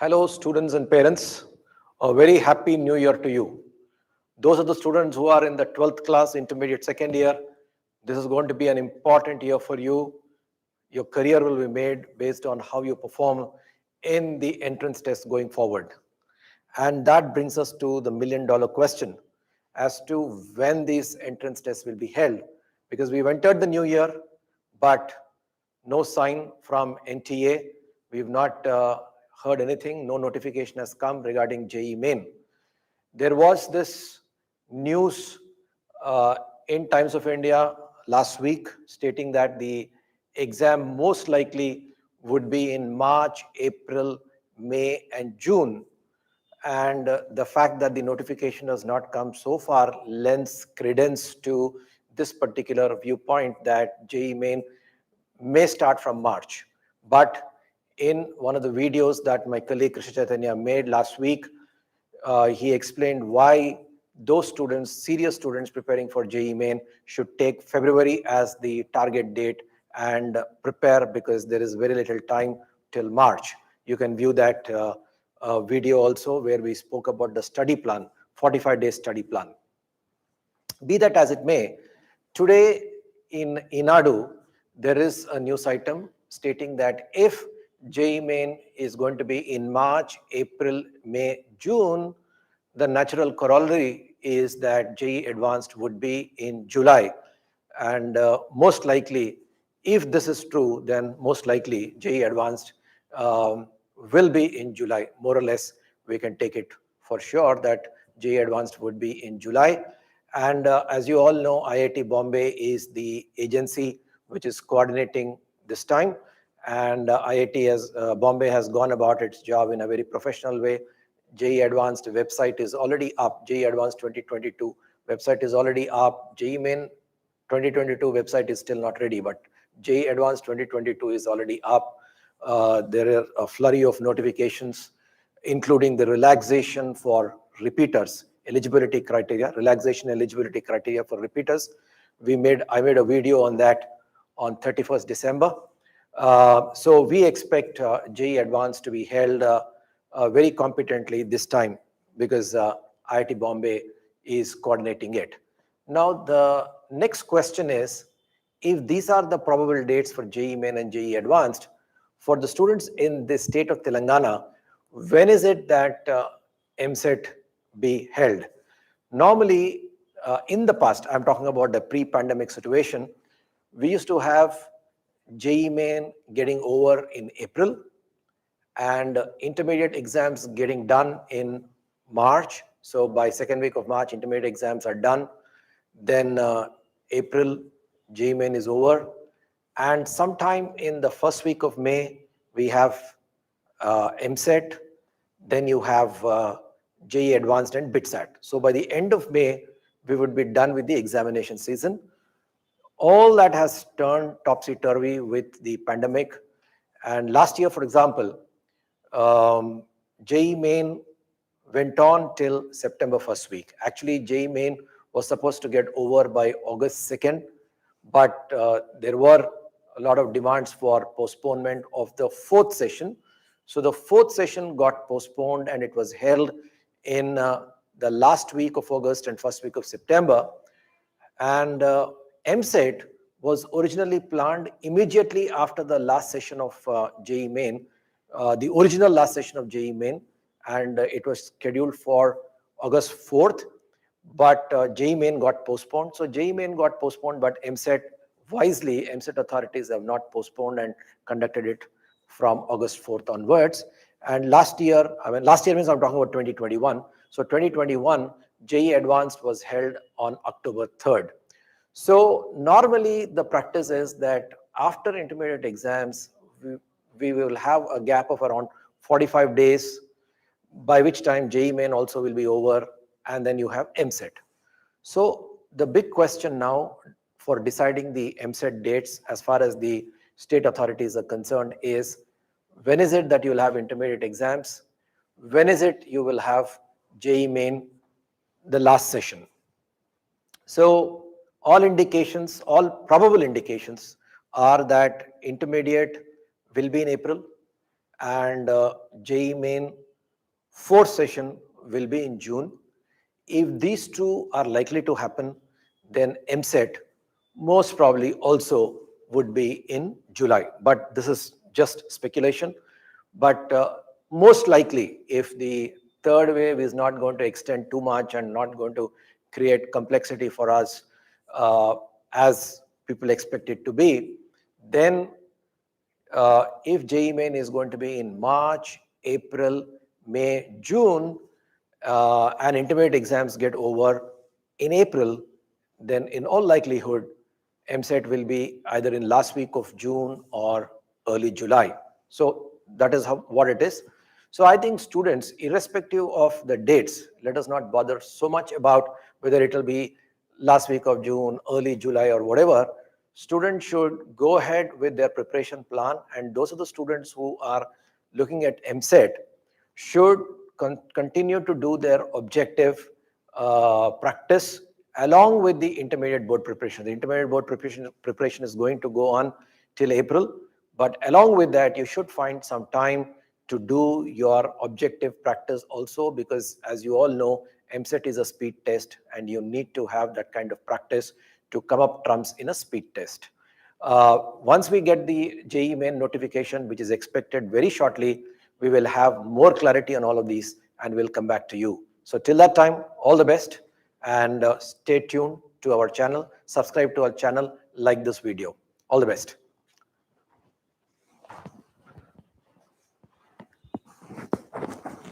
Hello, students and parents. A very happy new year to you. Those are the students who are in the 12th class, intermediate second year. This is going to be an important year for you. Your career will be made based on how you perform in the entrance test going forward. And that brings us to the million-dollar question as to when these entrance tests will be held. Because we've entered the new year, but no sign from NTA. We've not heard anything. No notification has come regarding JEE Main. There was this news uh, in Times of India last week stating that the exam most likely would be in March, April, May, and June. And the fact that the notification has not come so far lends credence to this particular viewpoint that JEE Main may start from March. But in one of the videos that my colleague Krishna Chaitanya made last week, he explained why those students, serious students preparing for JEE Main, should take February as the target date and prepare because there is very little time till March. You can view that video also where we spoke about the study plan, 45-day study plan. Be that as it may, today in Inadu, there is a news item stating that if JEE Main is going to be in March, April, May, June, the natural corollary is that JEE Advanced would be in July. And most likely, if this is true, then most likely JEE Advanced will be in July. More or less, we can take it for sure that JEE Advanced would be in July. And as you all know, IIT Bombay is the agency which is coordinating this time. And Bombay has gone about its job in a very professional way. JEE Advanced website is already up. JEE Advanced 2022 website is already up. JEE Main 2022 website is still not ready, but JEE Advanced 2022 is already up. There are a flurry of notifications, including the relaxation for repeaters, eligibility criteria, relaxation eligibility criteria for repeaters. I made a video on that on 31st December. So we expect JEE Advanced to be held very competently this time because IIT Bombay is coordinating it. Now, the next question is, if these are the probable dates for JEE Main and JEE Advanced, for the students in the state of Telangana, when is it that EAMCET be held? Normally, in the past, I'm talking about the pre-pandemic situation, we used to have JEE Main getting over in April and intermediate exams getting done in March. So by second week of March, intermediate exams are done. Then April, JEE Main is over. And sometime in the first week of May, we have EAMCET. Then you have JEE Advanced and BITSAT. So by the end of May, we would be done with the examination season. All that has turned topsy-turvy with the pandemic. And last year, for example, JEE Main went on till September first week. Actually, JEE Main was supposed to get over by August 2nd, but there were a lot of demands for postponement of the fourth session. So the fourth session got postponed and it was held in the last week of August and first week of September. And EAMCET was originally planned immediately after the last session of JEE Main, the original last session of JEE Main, and it was scheduled for August 4th, but JEE Main got postponed. So JEE Main got postponed, but EAMCET, wisely, EAMCET authorities have not postponed and conducted it from August 4th onwards. And last year means I'm talking about 2021. So 2021, JEE Advanced was held on October 3rd. So normally the practice is that after intermediate exams, we will have a gap of around 45 days, by which time JEE Main also will be over, and then you have EAMCET. So the big question now for deciding the EAMCET dates as far as the state authorities are concerned is, when is it that you will have intermediate exams? When is it you will have JEE Main, the last session? So all indications, all probable indications are that intermediate will be in April and JEE Main fourth session will be in June. If these two are likely to happen, then MSET most probably also would be in July. But this is just speculation. But most likely, if the third wave is not going to extend too much and not going to create complexity for us as people expect it to be, then if JEE Main is going to be in March, April, May, June, and intermediate exams get over in April, then in all likelihood, MSET will be either in last week of June or early July. So that is what it is. So I think students, irrespective of the dates, let us not bother so much about whether it will be last week of June, early July, or whatever. Students should go ahead with their preparation plan, and those are the students who are looking at MSET should continue to do their objective practice along with the intermediate board preparation. The intermediate board preparation is going to go on till April, but along with that, you should find some time to do your objective practice also, because as you all know, MSET is a speed test and you need to have that kind of practice to come up trumps in a speed test. Once we get the JEE Main notification, which is expected very shortly, we will have more clarity on all of these and we'll come back to you. So till that time, all the best, and stay tuned to our channel, subscribe to our channel, like this video. All the best.